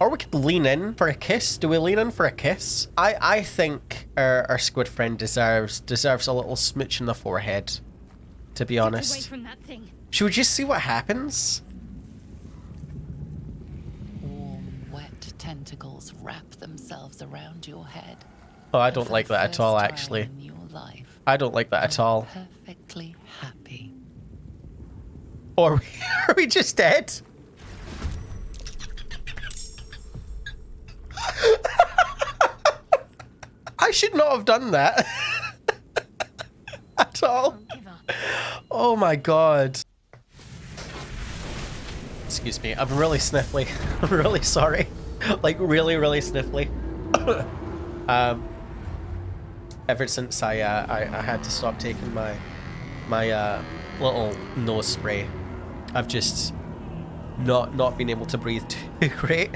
Or we could lean in for a kiss. Do we lean in for a kiss? I think our squid friend deserves a little smooch in the forehead, to be honest. Get away from that thing. Should we just see what happens? Warm, wet tentacles wrap themselves around your head. Oh, I don't like that at all, actually. In your life, I don't like that at all. perfectly happy. Or are we just dead? I should not have done that. At all. Oh my god. Excuse me, I'm really sniffly. I'm really sorry. Like, really, really sniffly. Ever since I had to stop taking my little nose spray, I've just not been able to breathe too great.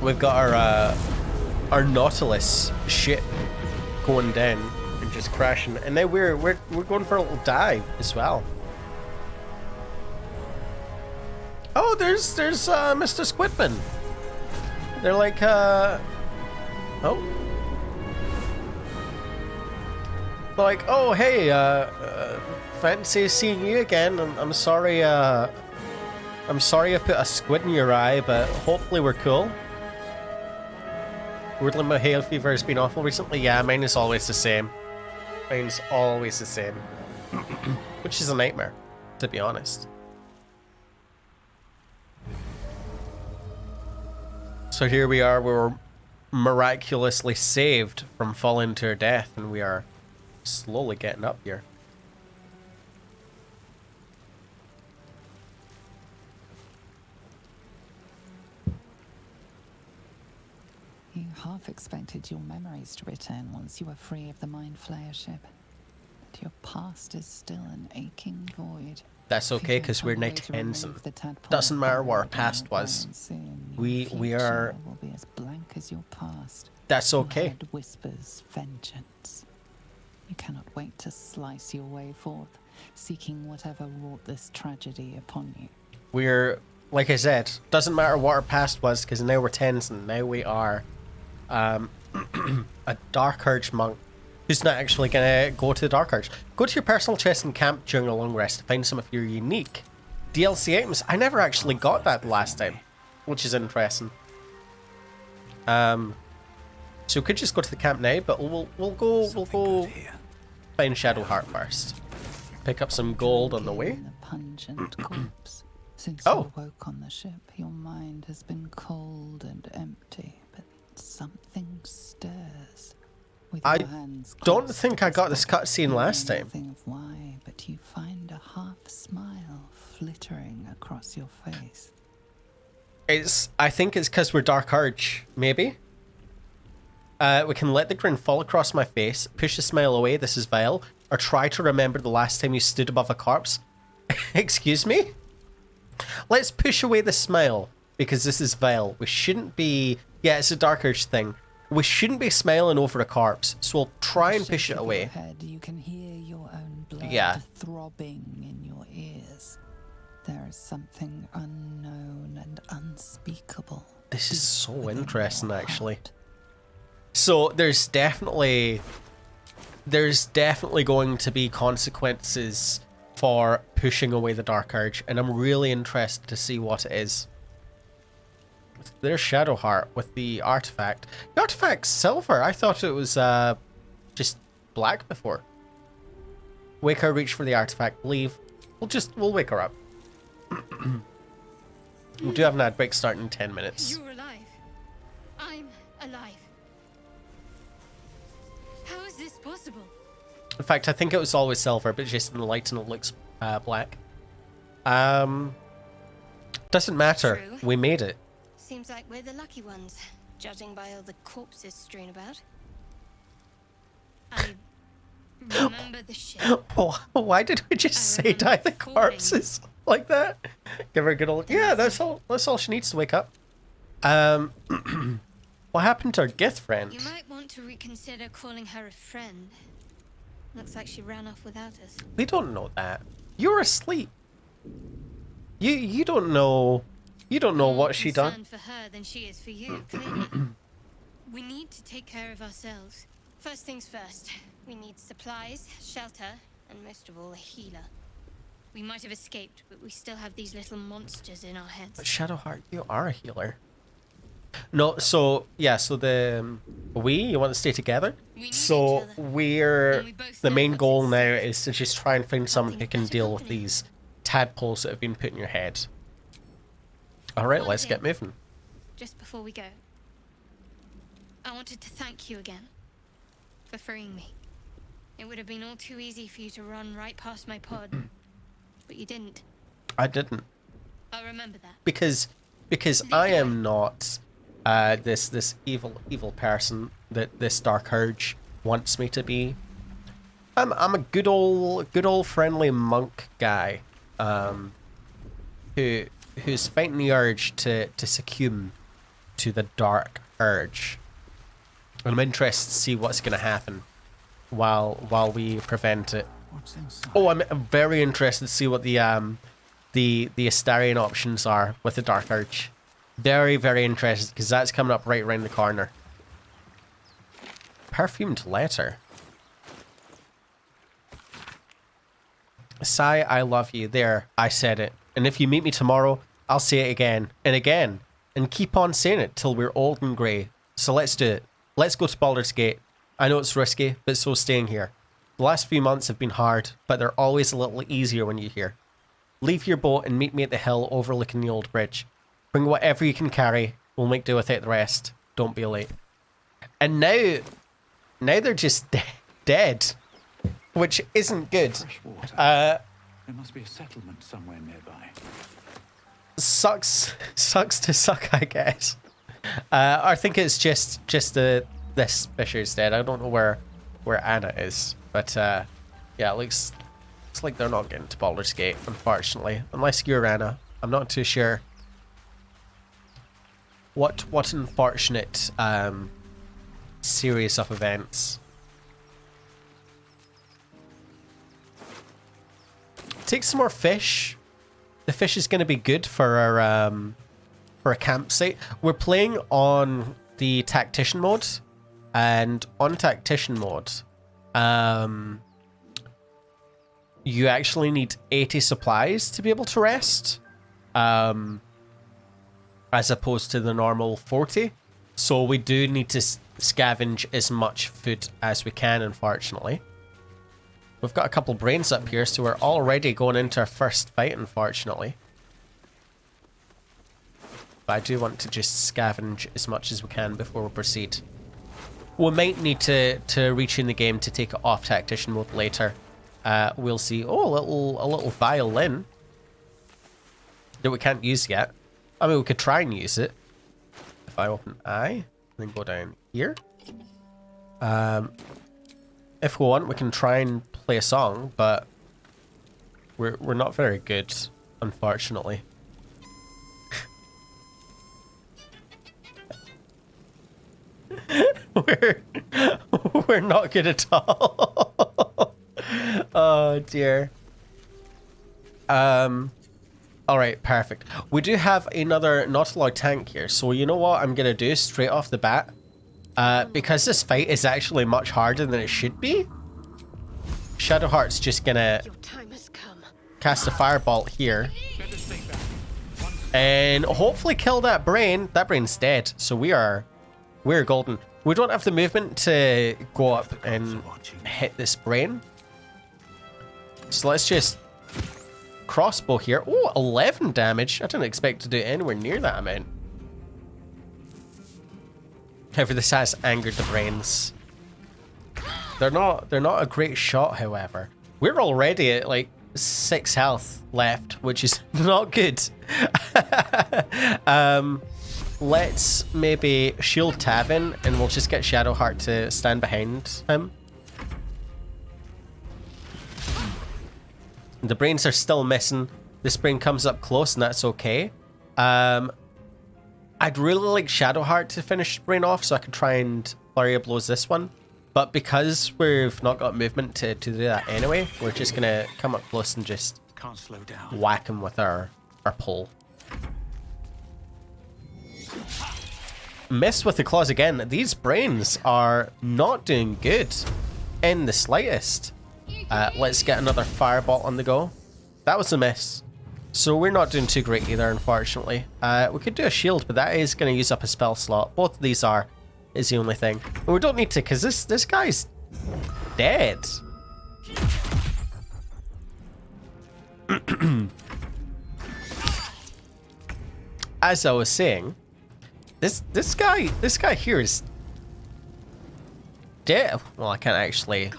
We've got our Nautilus ship going down and just crashing, and now we're going for a little dive as well. Oh, there's Mr. Squidman. They're like oh. They're like, oh hey, fancy seeing you again. I'm sorry I put a squid in your eye, but hopefully we're cool. Weirdly, my hay fever has been awful recently. Yeah, mine is always the same. Mine's always the same. Which is a nightmare, to be honest. So here we are, we were miraculously saved from falling to our death, and we are slowly getting up here. You half expected your memories to return once you were free of the Mindflayer ship. But your past is still an aching void. That's okay, because we're knight ends, and doesn't matter what our past was. We are. Will be as blank as your past. That's okay. Your head whispers vengeance. You cannot wait to slice your way forth, seeking whatever wrought this tragedy upon you. We're, like I said, doesn't matter what our past was, because now we're tens, and now we are a Dark Urge monk who's not actually gonna go to the Dark Urge. Go to your personal chest and camp during a long rest to find some of your unique DLC items. I never actually got that last time, which is interesting. So we could just go to the camp now, but we'll go find Shadowheart first. Pick up some gold on the way. The pungent corpse. Since you woke on the ship, your mind has been cold and empty, but something stirs. I don't think I got this cutscene last time. Nothing of why, but you find a half smile flittering across your face. I think it's because we're Dark Urge, maybe. We can let the grin fall across my face, push the smile away, this is vile, or try to remember the last time you stood above a corpse. Excuse me? Let's push away the smile, because this is vile. We shouldn't be... Yeah, it's a Dark Urge thing. We shouldn't be smiling over a corpse, so we'll try and push it away. Head, you can hear your own blood throbbing in your ears. There is something unknown and unspeakable. This is so interesting, actually. So there's definitely going to be consequences for pushing away the Dark Urge, and I'm really interested to see what it is. There's Shadowheart with the artifact. The artifact's silver. I thought it was just black before. Wake her, reach for the artifact, leave. We'll wake her up. We do have an ad break starting in 10 minutes. You're alive. I'm alive. How is this possible? In fact, I think it was always silver, but just in the light and it looks black. Doesn't matter. True. We made it. Seems like we're the lucky ones, judging by all the corpses strewn about. I remember the ship. Oh, why did we just say die the corpses like that? Give her a good old... Yeah, that's all she needs to wake up. What happened to our Gith friend? You might want to reconsider calling her a friend. Looks like she ran off without us. We don't know that. You're asleep. You don't know. You don't know what she done. For her than she is for you, clearly. We need to take care of ourselves. First things first. We need supplies, shelter, and most of all, a healer. We might have escaped, but we still have these little monsters in our heads. But Shadowheart, you are a healer. No, so yeah, so you want to stay together? So the main goal now is to just try and find someone who can deal with these tadpoles that have been put in your head. Alright, let's get moving. Just before we go, I wanted to thank you again for freeing me. It would have been all too easy for you to run right past my pod, but you didn't. I didn't. I'll remember that. Because I am not this evil person that this Dark Urge wants me to be. I'm a good old friendly monk guy, who's fighting the urge to succumb to the Dark Urge. And I'm interested to see what's going to happen while we prevent it. Oh, I'm very interested to see what the Astarion options are with the Dark Urge. Very, very interested, because that's coming up right around the corner. Perfumed letter. Sigh, I love you. There, I said it. And if you meet me tomorrow, I'll say it again and again. And keep on saying it till we're old and grey. So let's do it. Let's go to Baldur's Gate. I know it's risky, but so staying here. The last few months have been hard, but they're always a little easier when you're here. Leave your boat and meet me at the hill overlooking the old bridge. Bring whatever you can carry. We'll make do without the rest. Don't be late. And now they're just dead, which isn't good. There must be a settlement somewhere nearby. Sucks to suck, I guess. I think it's just this fisher's dead. I don't know where Anna is, but yeah, it looks like they're not getting to Baldur's Gate, unfortunately, unless you're Anna. I'm not too sure. What unfortunate series of events. Take some more fish. The fish is going to be good for a campsite. We're playing on the tactician mode, and on tactician mode, you actually need 80 supplies to be able to rest, as opposed to the normal 40. So we do need to scavenge as much food as we can, unfortunately. We've got a couple brains up here, so we're already going into our first fight, unfortunately. But I do want to just scavenge as much as we can before we proceed. We might need to retune the game to take it off tactician mode later. We'll see. Oh, a little violin that we can't use yet. I mean, we could try and use it. If I open I, then go down here. If we want, we can try and play a song, but we're not very good, unfortunately. we're not good at all. Oh dear. All right, perfect. We do have another Nautloid tank here, so you know what I'm gonna do straight off the bat, because this fight is actually much harder than it should be. Shadowheart's just gonna cast a firebolt here and hopefully kill that brain. That brain's dead, so we're golden. We don't have the movement to go up and hit this brain, so let's just crossbow here. Oh, 11 damage. I didn't expect to do anywhere near that amount. However, this has angered the brains. They're not a great shot, however. We're already at like 6 health left, which is not good. Let's maybe shield Tavin, and we'll just get Shadowheart to stand behind him. The brains are still missing. This brain comes up close, and that's okay. I'd really like Shadowheart to finish the brain off, so I could try and flurry of blows this one. But because we've not got movement to do that anyway, we're just going to come up close and just Can't slow down. whack him with our pole. Miss with the claws again. These brains are not doing good in the slightest. Let's get another firebolt on the go. That was a miss. So we're not doing too great either, unfortunately. We could do a shield, but that is going to use up a spell slot. Both of these is the only thing. And we don't need to, because this guy's dead. As I was saying, this guy here is dead. Well, I can't actually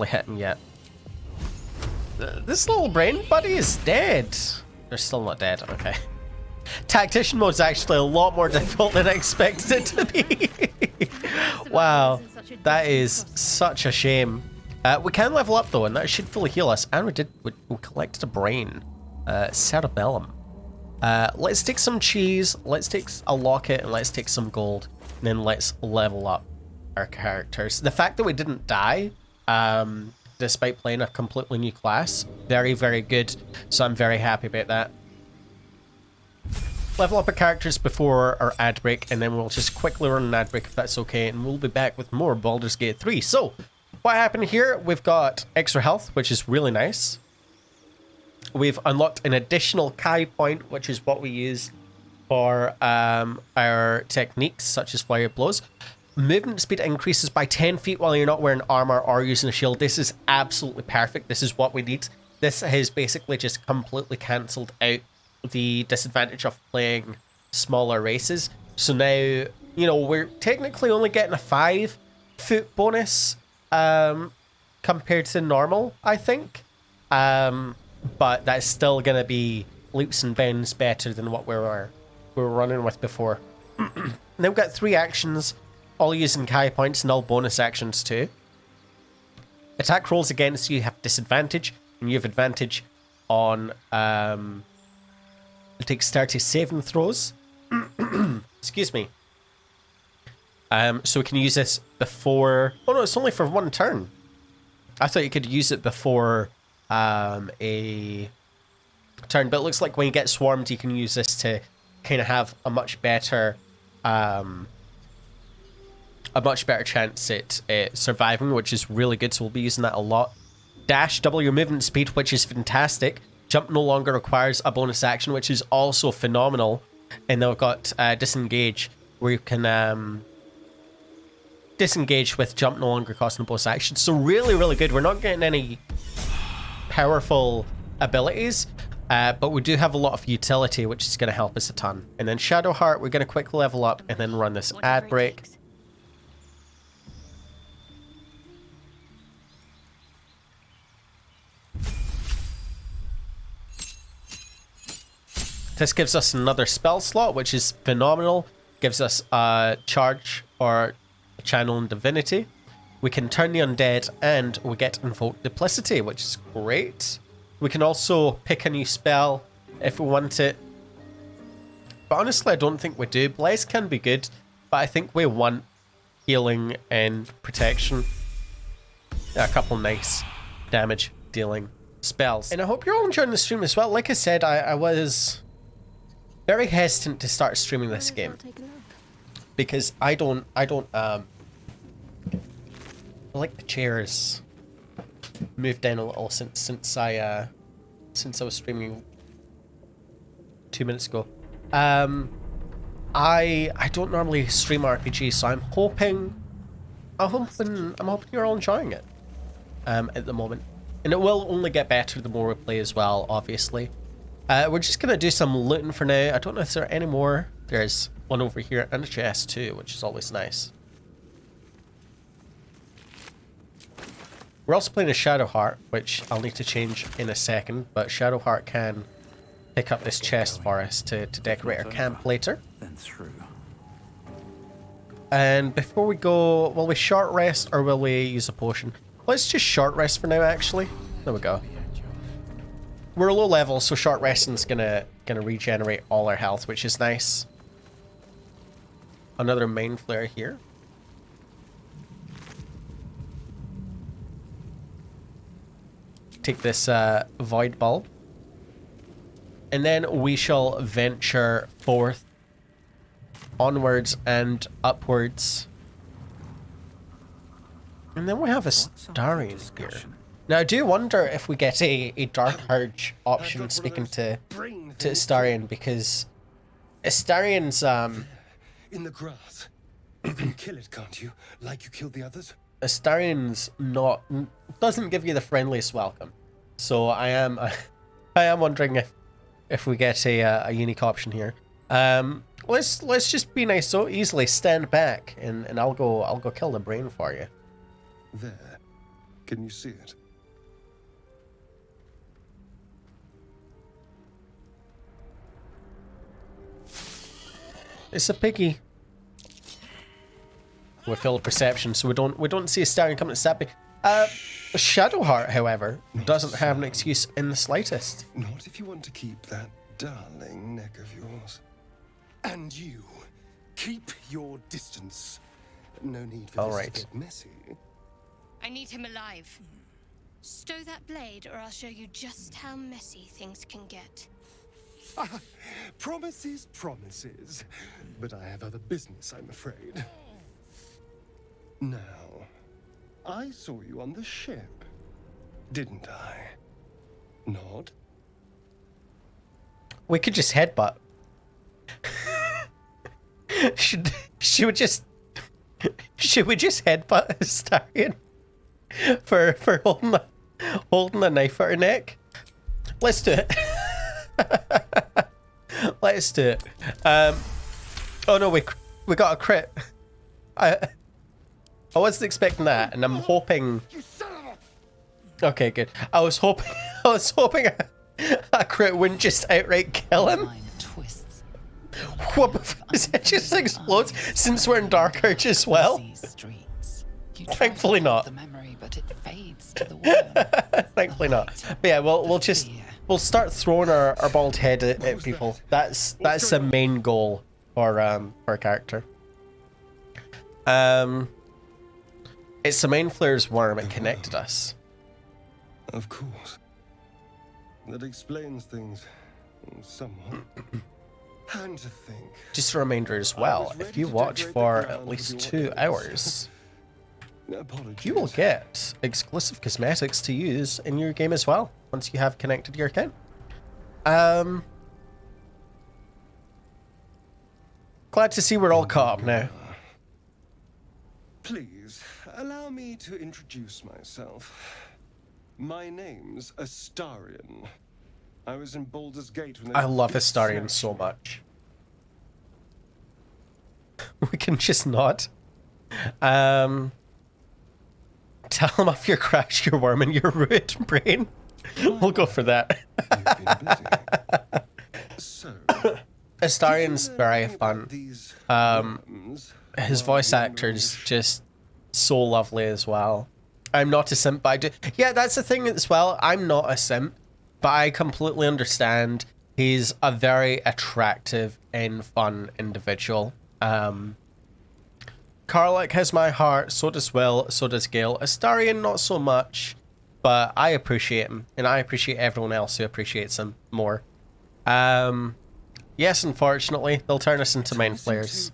hit him yet. This little brain buddy is dead. They're still not dead. Okay. Tactician mode is actually a lot more difficult than I expected it to be. Wow, that is such a shame. We can level up though, and that should fully heal us. And we collected a brain, cerebellum. Let's take some cheese. Let's take a locket, and let's take some gold. And then let's level up our characters. The fact that we didn't die, despite playing a completely new class, very, very good. So I'm very happy about that. Level up our characters before our ad break, and then we'll just quickly run an ad break if that's okay, and we'll be back with more Baldur's Gate 3. So, what happened here? We've got extra health, which is really nice. We've unlocked an additional Kai point, which is what we use for our techniques, such as flurry of blows. Movement speed increases by 10 feet while you're not wearing armor or using a shield. This is absolutely perfect. This is what we need. This has basically just completely cancelled out the disadvantage of playing smaller races. So now, you know, we're technically only getting a 5-foot bonus compared to normal, I think. But that's still going to be leaps and bounds better than what we were running with before. Now we've got 3 actions, all using Kai points and all bonus actions too. Attack rolls against you have disadvantage, and you have advantage on dexterity saving throws. Excuse me. So we can use this before... Oh no, it's only for 1 turn. I thought you could use it before a turn, but it looks like when you get swarmed, you can use this to kind of have a much better chance at surviving, which is really good. So we'll be using that a lot. Dash, double your movement speed, which is fantastic. Jump no longer requires a bonus action, which is also phenomenal. And then we've got disengage, where you can disengage with jump no longer costing a bonus action. So really, really good. We're not getting any powerful abilities, but we do have a lot of utility, which is going to help us a ton. And then Shadowheart, we're going to quick level up and then run this ad break. This gives us another spell slot, which is phenomenal. Gives us a charge or a channel in divinity. We can turn the undead, and we get invoke duplicity, which is great. We can also pick a new spell if we want it. But honestly, I don't think we do. Bless can be good, but I think we want healing and protection. A couple nice damage dealing spells. And I hope you're all enjoying the stream as well. Like I said, I was very hesitant to start streaming this game because I like the chairs moved down a little since I was streaming 2 minutes ago. I don't normally stream RPGs, so I'm hoping you're all enjoying it at the moment, and it will only get better the more we play as well. Obviously, we're just gonna do some looting for now. I don't know if there are any more. There's one over here and a chest too, which is always nice. We're also playing a Shadowheart, which I'll need to change in a second, but Shadowheart can pick up this chest for us to decorate our camp later. Then through. And before we go, will we short rest or will we use a potion? Let's just short rest for now, actually. There we go. We're low level, so short resting's gonna regenerate all our health, which is nice. Another Mindflayer here. take this void bulb. And then we shall venture forth, onwards and upwards. And then we have Astarion here. Now I do wonder if we get a Dark Urge option speaking to Astarion, because Astarion's in the grass. You can kill it, can't you? Like you killed the others? Astarion's doesn't give you the friendliest welcome. So I am wondering if we get a unique option here. Let's just be nice. So easily stand back and I'll go kill the brain for you. There. Can you see it? It's a piggy. We failed perception, so we don't see Astarion coming to stab me. Shadowheart, however, doesn't have an excuse in the slightest. Not if you want to keep that darling neck of yours. And you, keep your distance. No need for this to get messy. I need him alive. Stow that blade, or I'll show you just how messy things can get. Promises, promises. But I have other business, I'm afraid. Now, I saw you on the ship, didn't I? Nod? We could just headbutt. Should we just headbutt Astarion for holding a knife at her neck? Let's do it. Let's do it. Oh no, we got a crit. I wasn't expecting that, and I'm hoping. Okay, good. I was hoping a crit wouldn't just outright kill him. What? It just explodes since we're in Dark Urge as well. Thankfully not. Thankfully not. But yeah, we'll start throwing our bald head at people. That's the main goal for our character. It's the Mindflayer's worm. It connected us. Of course. That explains things somewhat. And to think. Just a reminder as well, if you watch for at least 2 hours, you will get exclusive cosmetics to use in your game as well, once you have connected your account. Glad to see we're all caught up now. Please, allow me to introduce myself. My name's Astarion. I was in Baldur's Gate when I love Astarion so much. We can just nod. Tell him off your crash, your worm, and your ruined brain. We'll go for that. So, Astarion's very fun. His voice actor is just so lovely as well. I'm not a simp, but I do. Yeah, that's the thing as well. I'm not a simp, but I completely understand. He's a very attractive and fun individual. Cleric has my heart, so does Will, so does Gale. Astarion, not so much, but I appreciate him, and I appreciate everyone else who appreciates him more. Yes, unfortunately, they'll turn us into Mindflayers.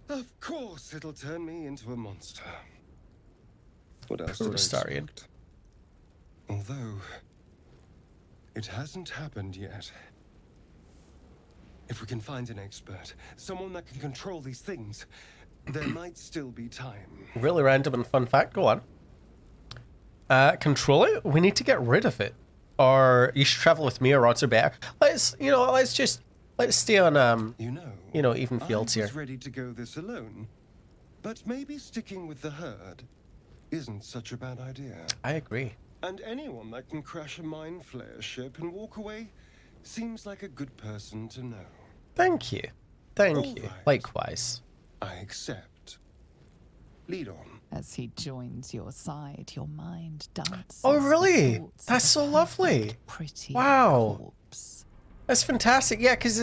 Of course, it'll turn me into a monster. What else Poor did I Astarion. expect? Although, it hasn't happened yet. If we can find an expert, someone that can control these things, there might still be time. Really random and fun fact, go on. Control it? We need to get rid of it. Or you should travel with me, or odds are better. Let's stay on, even fields here. I was ready to go this alone, but maybe sticking with the herd isn't such a bad idea. I agree. And anyone that can crash a Mindflayer ship and walk away seems like a good person to know. Thank you. Thank you. Right. Likewise. I accept. Lead on. As he joins your side, your mind dances. Oh, really? with thoughts That's of a so lovely. perfect, pretty Wow. corpse. That's fantastic. Yeah, because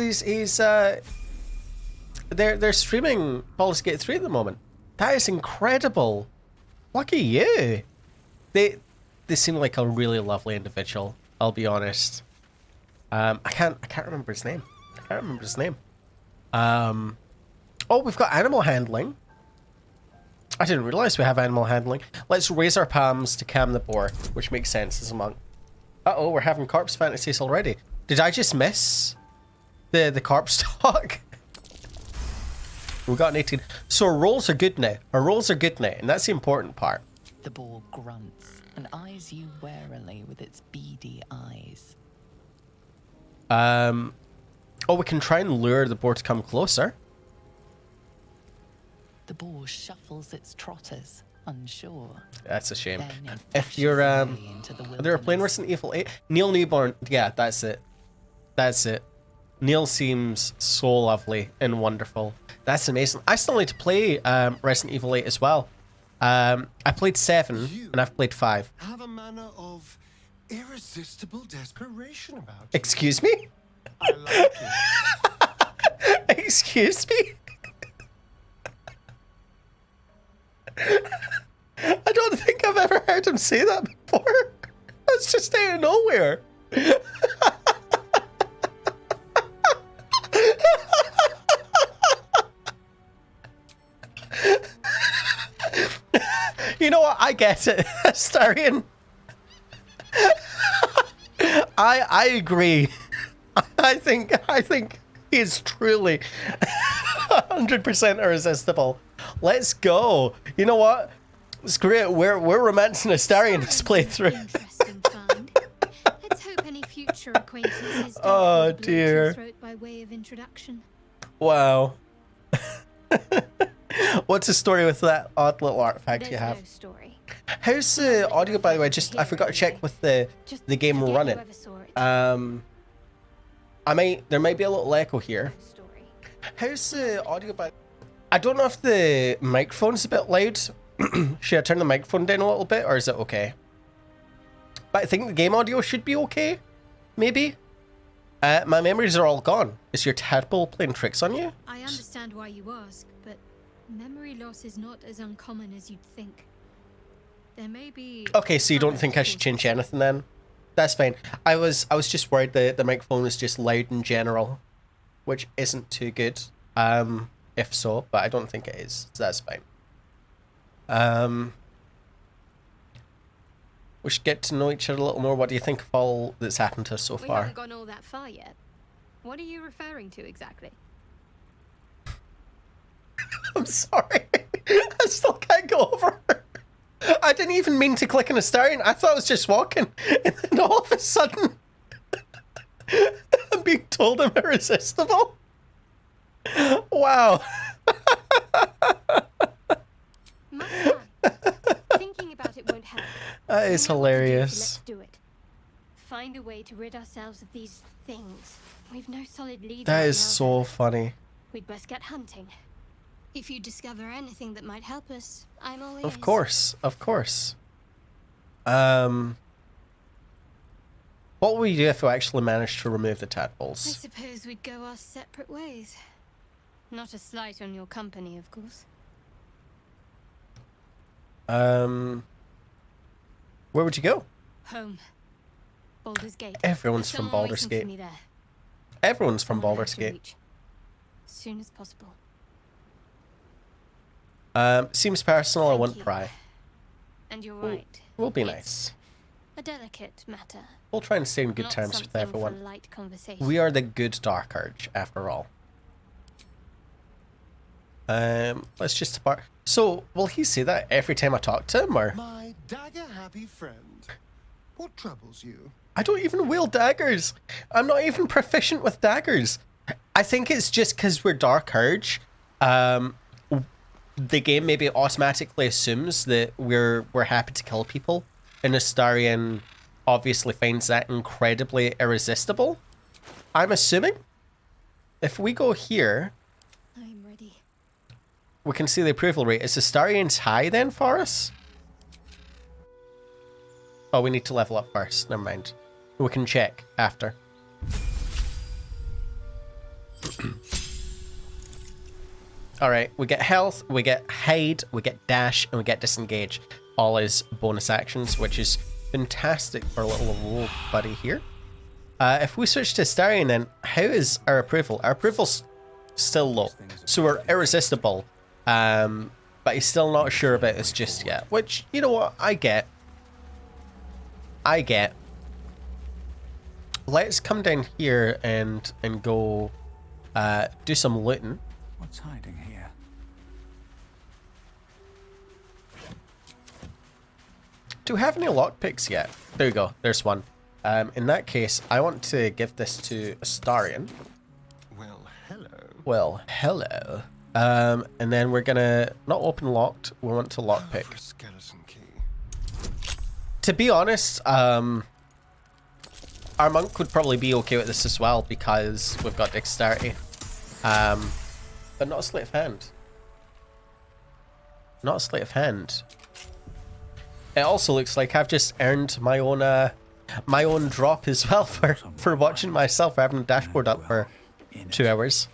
they're streaming Baldur's Gate 3 at the moment. That is incredible. Lucky you. They seem like a really lovely individual, I'll be honest. I can't remember his name. Oh, we've got animal handling. I didn't realize we have animal handling. Let's raise our palms to calm the boar, which makes sense as a monk. Uh-oh, we're having corpse fantasies already. Did I just miss the corpse talk? We got an 18. So our rolls are good now. And that's the important part. The boar grunts and eyes you warily with its beady eyes. Oh, we can try and lure the boar to come closer. The boar shuffles its trotters, unsure. That's a shame. Then it If you're dashes away into the they're playing wilderness. Resident Evil 8. Neil Newbon, yeah, that's it. Neil seems so lovely and wonderful. That's amazing. I still need to play Resident Evil 8 as well. I played 7 and I've played 5. Have a manner of irresistible desperation about you. Excuse me? I like it. Excuse me? I don't think I've ever heard him say that before. That's just out of nowhere. You know what? I get it, Astarion. I agree. I think he is truly 100% irresistible. Let's go. You know what? Screw it. We're romancing Astarion this playthrough. Interesting find. Let's hope any future acquaintances don't Oh, hold blood to dear. your throat by way of introduction. Wow. What's the story with that odd little artifact There's you have? no story. How's the audio, by the way? I forgot to check with the Just game forget running. whoever saw it. There might be a little echo here. Story. How's the audio, by? I don't know if the microphone's a bit loud. Should I turn the microphone down a little bit, or is it okay? But I think the game audio should be okay. Maybe. My memories are all gone. Is your tadpole playing tricks on you? I understand why you ask, but memory loss is not as uncommon as you'd think. There may be... Okay, so you don't think I should change anything then? That's fine. I was just worried that the microphone was just loud in general, which isn't too good. If so, but I don't think it is. So that's fine. We should get to know each other a little more. What do you think of all that's happened to us so We far? haven't gone all that far yet. What are you referring to exactly? I'm sorry. I still can't go over her. I didn't even mean to click on Astarion. I thought I was just walking. And then all of a sudden, I'm being told I'm irresistible. Wow. Must Thinking about it won't help. That is We know what to do, so hilarious. let's do it. Find a way to rid ourselves of these things. We've no solid lead. That right is now, so though. funny. We'd best get hunting. If you discover anything that might help us, I'm all ears. Of course, of course. What will we do if we actually manage to remove the I tadpoles? suppose we'd go our separate ways. Not a slight on your company, of course. Where would you go? Home. Baldur's Gate. Everyone's There's from someone Baldur's waiting Gate. for me there. Everyone's from Someone I Baldur's have to Gate. reach. As soon as possible. Seems personal. I Thank wouldn't you. pry. And you're right. We'll be It's nice. a delicate matter. We'll try and stay in good Not terms with something for everyone. light conversation. We are the good Dark Urge, after all. Let's just depart. So, will he say that every time I talk to him, or? My dagger-happy friend. What troubles you? I don't even wield daggers. I'm not even proficient with daggers. I think it's just because we're Dark Urge. The game maybe automatically assumes that we're happy to kill people, and Astarion obviously finds that incredibly irresistible. I'm assuming. If we go here, I'm ready. we can see the approval rate. Is Astarion's high then for us? Oh, we need to level up first. Never mind. We can check after. Alright, we get health, we get hide, we get dash, and we get disengage. All as bonus actions, which is fantastic for a little roll buddy here. If we switch to Astarion then, how is our approval? Our approval's still low, so we're irresistible. But he's still not sure about this just yet, which, you know what, I get. Let's come down here and go do some looting. What's hiding here? Do we have any lockpicks yet? There we go, there's one. In that case, I want to give this to Astarion. Well, hello. Well, hello. And then we're gonna not open locked, we want to lockpick. For a skeleton key. To be honest, our monk would probably be okay with this as well because we've got dexterity. But not a sleight of hand. Not a sleight of hand. It also looks like I've just earned my own drop as well for watching myself, for having the dashboard up for 2 hours.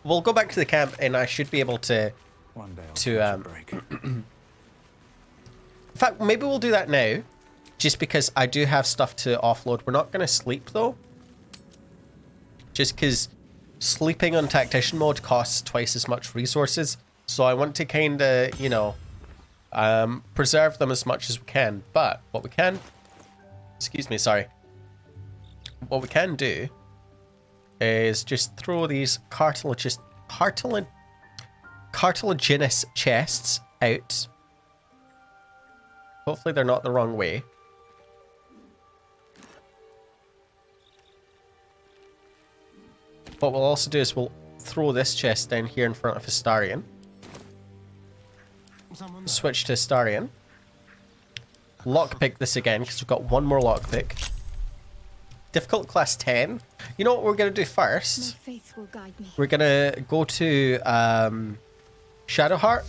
We'll go back to the camp and I should be able to in fact, maybe we'll do that now, just because I do have stuff to offload. We're not going to sleep though, just because sleeping on tactician mode costs twice as much resources, so I want to kind of, you know, preserve them as much as we can. But what we can, what we can do is just throw these cartilaginous chests out. Hopefully they're not the wrong way. What we'll also do is we'll throw this chest down here in front of Astarion. Switch to Astarion. Lockpick this again, because we've got one more lockpick. Difficult class 10. You know what we're going to do first? My faith will guide me. We're going to go to Shadowheart.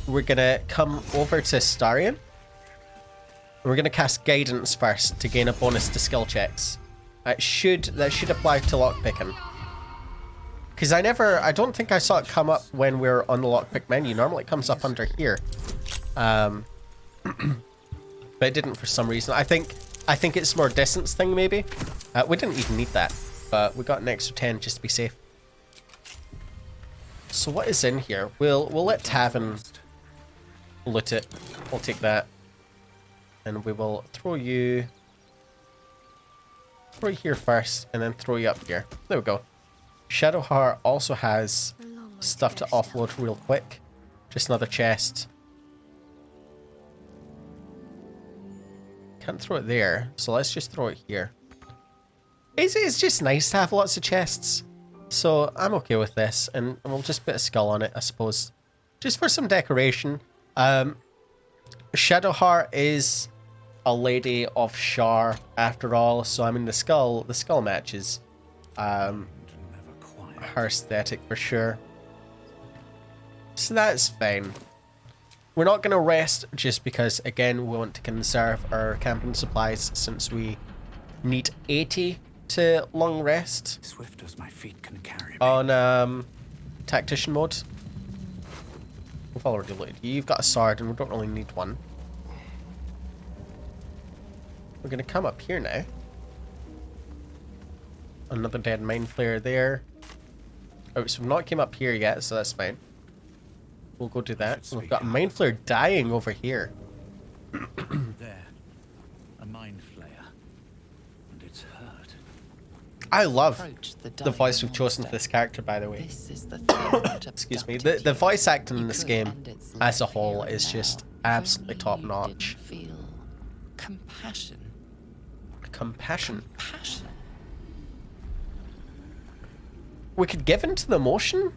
We're going to come over to Astarion. We're going to cast Guidance first to gain a bonus to skill checks. That should apply to lockpicking. Because I don't think I saw it come up when we're on the lockpick menu. Normally it comes up under here. But it didn't for some reason. I think it's more distance thing maybe. We didn't even need that, but we got an extra 10 just to be safe. So what is in here? We'll let Tavin loot it. We'll take that. And we will throw you here first and then throw you up here. There we go. Shadowheart also has stuff to offload real quick. Just another chest. Can't throw it there, so let's just throw it here. It's just nice to have lots of chests, so I'm okay with this, and we'll just put a skull on it, I suppose, just for some decoration. Shadowheart is a lady of Shar after all, so I mean the skull matches her aesthetic for sure. So that's fine. We're not going to rest just because, again, we want to conserve our camping supplies since we need 80 to long rest. Swift as my feet can carry me. On tactician mode. We've already looted. You've got a sword and we don't really need one. We're going to come up here now. Another dead Mindflayer there. Oh, so we've not came up here yet, so that's fine. We'll go do that. We've got a Mindflayer dying over here. There. A Mindflayer. And it's hurt. I love The the voice we've chosen for this character, by the way. This is the thing that Excuse me. abducted The you. voice acting in You this could game end its as a life whole here is and just now. absolutely If top only you notch. didn't feel compassion. Compassion. Passion. We could give into the emotion?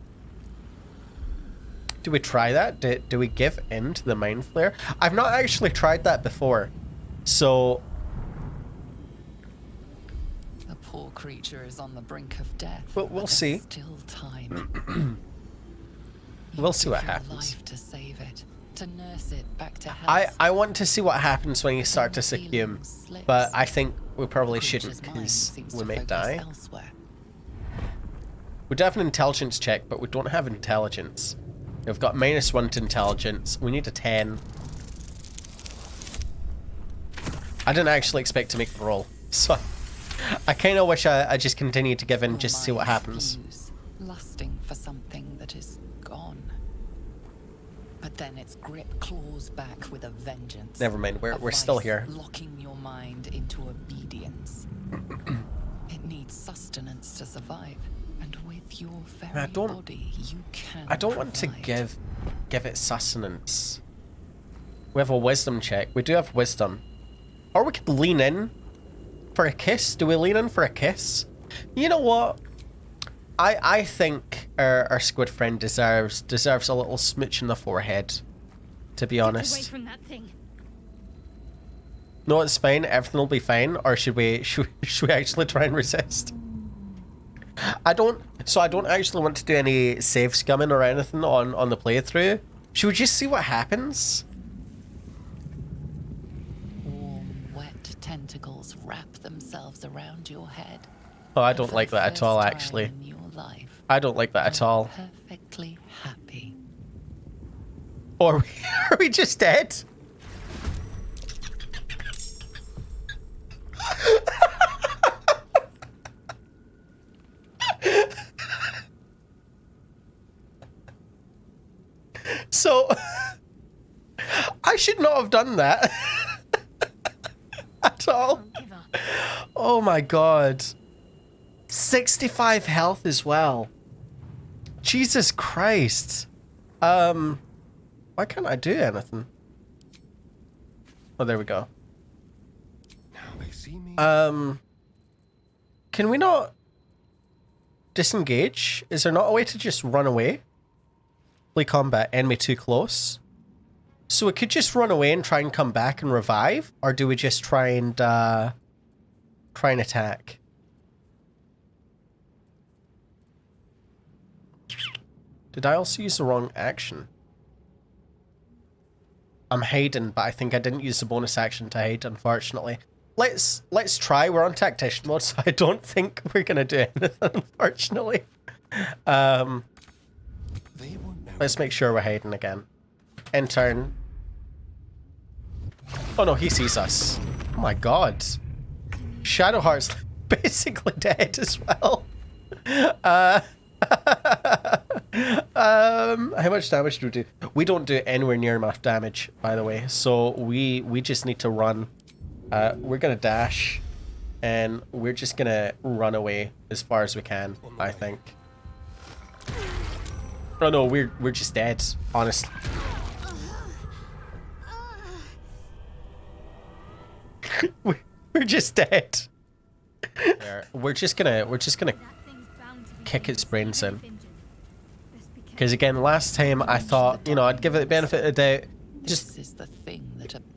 Do we try that? Do we give in to the Mind Flayer? I've not actually tried that before. So The poor creature is on the brink of death. We'll but there's see. Still time. We'll see what Give your happens. life to save it, to nurse it back to health. I want to see what happens when you start to succumb, but I think we probably shouldn't Creature's mind because seems we to may focus die. elsewhere. We do have an intelligence check, but we don't have intelligence. We've got -1 to intelligence. We need a 10. I didn't actually expect to make the roll, so I kind of wish I just continued to give in just to see what happens. Lusting for something that is gone. But then its grip claws back with a vengeance. Never mind, we're still here. Locking your mind into obedience. It needs sustenance to survive, and with your very body, you can. I don't want to give it sustenance. We have a wisdom check. We do have wisdom, or we could lean in for a kiss. Do we lean in for a kiss? You know what? I think our squid friend deserves a little smooch in the forehead, to be honest. Get away from that thing. No, it's fine. Everything will be fine. Or should we actually try and resist? I don't actually want to do any save scumming or anything on the playthrough. Should we just see what happens? Warm, wet tentacles wrap themselves around your head. Oh, I don't like that at all, actually. I don't like that at all. Perfectly happy. Or are we just dead? So, I should not have done that at all. Oh my god. 65 health as well. Jesus Christ. Why can't I do anything? Oh, there we go. Now they see me. Can we not disengage? Is there not a way to just run away? Play combat, enemy too close. So we could just run away and try and come back and revive, or do we just try and attack? Did I also use the wrong action? I'm hiding, but I think I didn't use the bonus action to hide, unfortunately. Let's try. We're on tactician mode, so I don't think we're gonna do anything, unfortunately. Let's make sure we're hiding again. In turn. Oh no, he sees us. Oh my god. Shadowheart's basically dead as well. How much damage do we do? We don't do anywhere near enough damage, by the way. So we just need to run. We're gonna dash, and we're just gonna run away as far as we can, I think. Oh no, we're just dead, honestly. We're just dead. We're just gonna kick its brains in. Because again, last time I thought, you know, I'd give it the benefit of the doubt. Just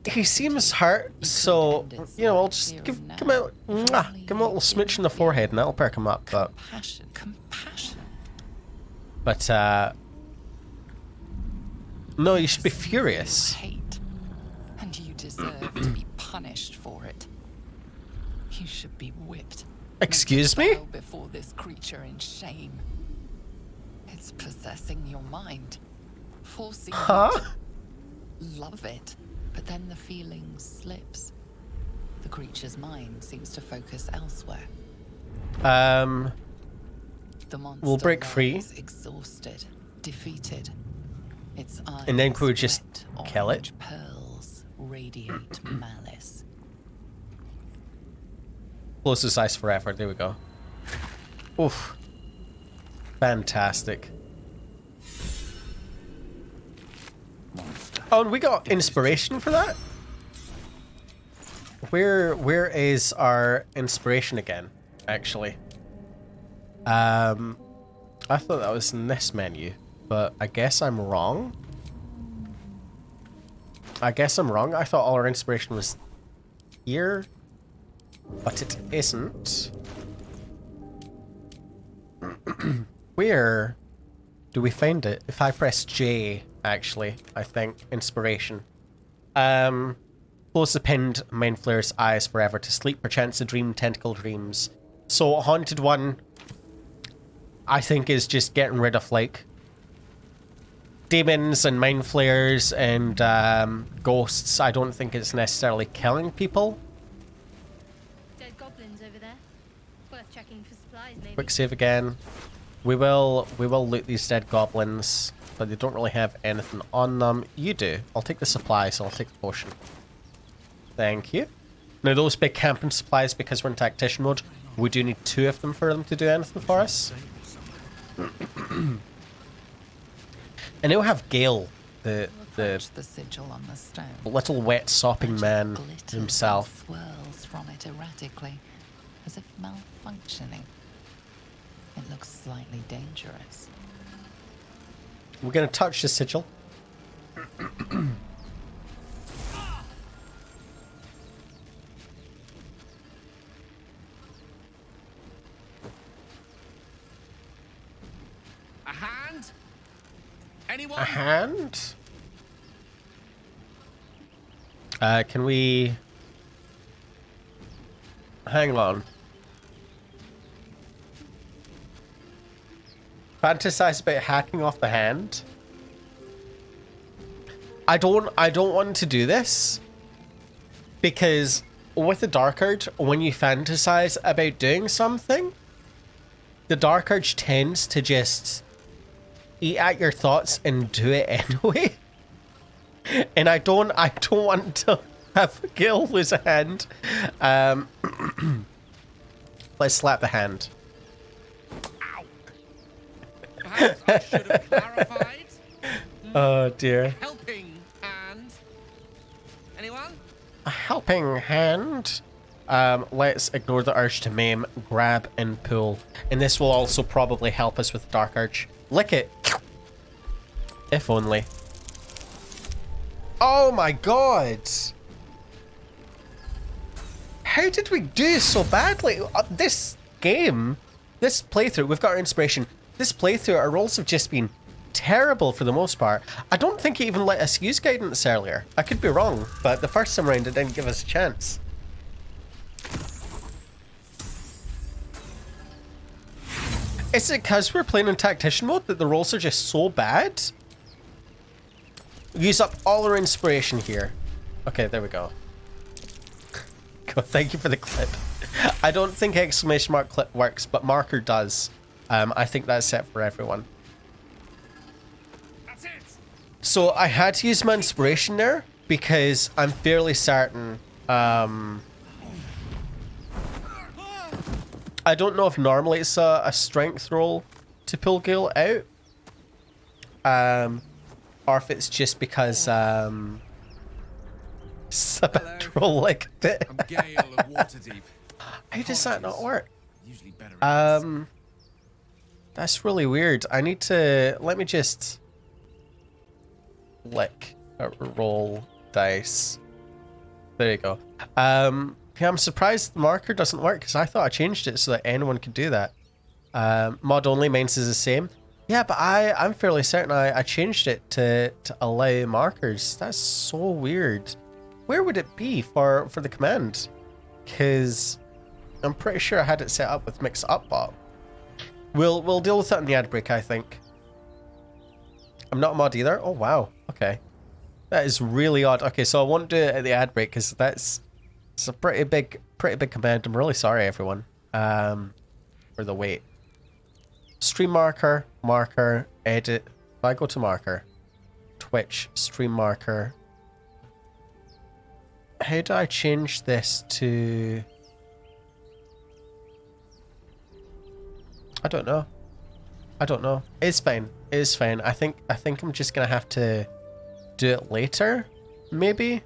he seems hurt, so you know, I'll just give him a little smooch in the forehead, and that'll perk him up. Compassion. But no, you should be furious. Hate, and you deserve to be punished for it. You should be whipped. Excuse me? Before this creature in shame. It's possessing your mind, forcing you to love it, but then the feeling slips. The creature's mind seems to focus elsewhere. The monster we'll break free. Exhausted, defeated. Its eyes and then could we just kill it? Pearls radiate malice. Close his eyes forever. There we go. Oof. Fantastic. Oh, and we got inspiration for that? Where is our inspiration again, actually? I thought that was in this menu, but I guess I'm wrong. I thought all our inspiration was here, but it isn't. Where do we find it? If I press J, actually, I think inspiration. Close the pinned Mindflayer's eyes forever to sleep, perchance to dream tentacle dreams. So haunted one. I think is just getting rid of like demons and mind flayers and ghosts. I don't think it's necessarily killing people. Dead goblins over there. Worth checking for supplies, maybe. Quick save again. We will loot these dead goblins, but they don't really have anything on them. You do. I'll take the supplies. I'll take the potion. Thank you. Now those big camping supplies, because we're in tactician mode, we do need 2 of them for them to do anything for us. And then we have Gale, the sigil on the stone. little wet sopping man Glitters himself. and swirls from it erratically, as if malfunctioning. It looks slightly dangerous. We're gonna touch the sigil. A hand? Anyone? A hand? Can we... Hang on. Fantasize about hacking off the hand? I don't want to do this. Because with the Dark Urge, when you fantasize about doing something, the Dark Urge tends to just eat at your thoughts and do it anyway. And I don't want to have Gale lose a hand. Let's slap the hand. Ow. Perhaps I should have clarified. Oh dear. Helping hand. Anyone? A helping hand. Let's ignore the urge to maim, grab and pull. And this will also probably help us with the Dark Urge. Lick it. If only. Oh my god! How did we do so badly? This game, this playthrough, we've got our inspiration. This playthrough, our rolls have just been terrible for the most part. I don't think it even let us use guidance earlier. I could be wrong, but the first time around it didn't give us a chance. Is it because we're playing in tactician mode that the rolls are just so bad? Use up all our inspiration here. Okay, there we go. God, thank you for the clip. I don't think exclamation mark clip works, but marker does. I think that's set for everyone. That's it. So I had to use my inspiration there because I'm fairly certain. I don't know if normally it's a strength roll to pull Gale out. Or if it's just because it's a bad roll like that. I'm Gale of Waterdeep. How does that not work? Usually better at this. That's really weird. I need to let me just lick a roll dice. There you go. Yeah, I'm surprised the marker doesn't work because I thought I changed it so that anyone could do that. Mod only, mine's is the same. Yeah, but I'm fairly certain I changed it to allow markers. That's so weird. Where would it be for the command? Because I'm pretty sure I had it set up with mix up bot. We'll deal with that in the ad break, I think. I'm not a mod either. Oh wow. Okay, that is really odd. Okay, so I won't do it at the ad break because it's a pretty big command. I'm really sorry, everyone. For the wait. Stream marker, edit. If I go to marker, Twitch, stream marker. How do I change this to... I don't know. It's fine. It's fine. I think I'm just gonna have to do it later, maybe.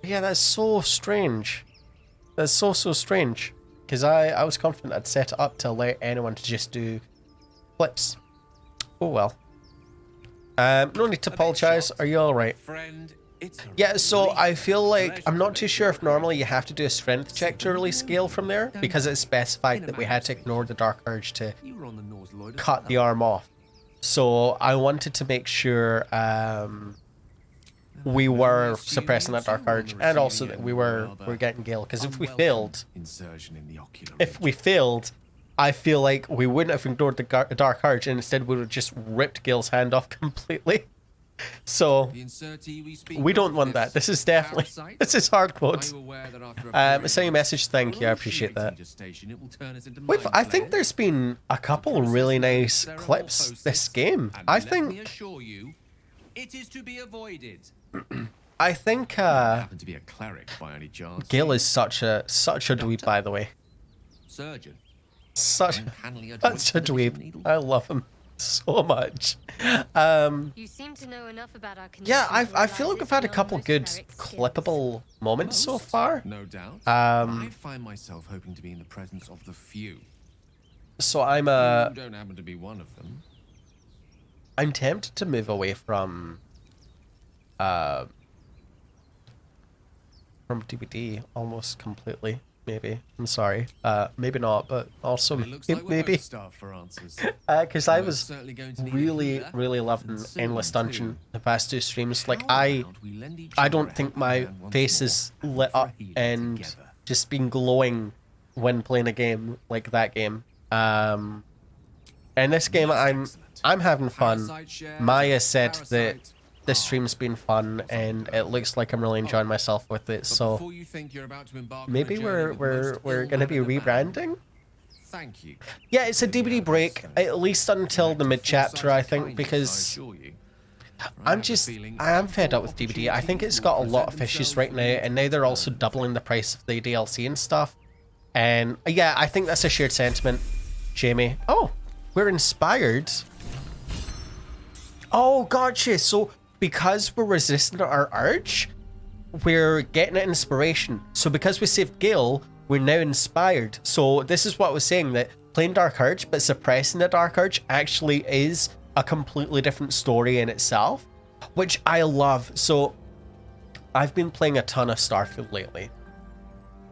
Yeah, that's so strange. That's so strange. Because I was confident I'd set it up to allow anyone to just do flips. Oh well. No need to apologize. Are you alright? Friend, it's a Yeah, so I feel like pleasure I'm not to too make sure your if normally you acquaintance. have to do a strength check to release Gale from there because it specified that we had to ignore the Dark Urge to You were on the Nautloid as cut well. the arm off. So I wanted to make sure we were suppressing that Dark Urge and also that we were getting Gale because if we failed, Insertion in the ocular if we failed, I feel like we wouldn't have ignored the Dark Urge, and instead we would have just ripped Gale's hand off completely. So we don't want that. This is definitely, this is hard quotes. Send you a message, thank you, I appreciate that. I think there's been a couple really nice clips this game. I think it is to be avoided. I think Happen to be a cleric by any chance? Gale is such a dweeb, by the way. Surgeon. Such a dweeb. I love him so much. You seem to know enough about our Yeah, I feel like we've had a couple good clippable moments so far. No doubt. I find myself hoping to be in the presence of the few. So I'm You don't happen to be one of them. I'm tempted to move away from DVD almost completely. Maybe. I'm sorry. Maybe not, but also It looks like we're maybe. both starved for answers. Because I We're was certainly going to need a really, healer, really loving and soon, Endless Dungeon too. the past 2 streams. Like, How I about we lend each I other don't a think helping my hand once face more is and lit for a up healing and together? just been glowing when playing a game like that game. And this game, I'm having fun. Parasite shares, Maya said that parasite. the stream's been fun, and it looks like I'm really enjoying myself with it. But So before you think you're about to embark on a maybe journey we're with the most gonna be ill-mannered man, rebranding. Thank you. Yeah, it's a DVD break, at least until the mid chapter, I think, Kindness, because I assure you. I am fed up with DVD. I think it's got a lot of issues right now, and now they're also doubling the price of the DLC and stuff. And yeah, I think that's a shared sentiment, Jamie. Oh, we're inspired. Oh, gotcha. So because we're resisting our urge, we're getting an inspiration. So because we saved Gale, we're now inspired. So this is what I was saying, that playing Dark Urge but suppressing the Dark Urge actually is a completely different story in itself, which I love. So I've been playing a ton of Starfield lately,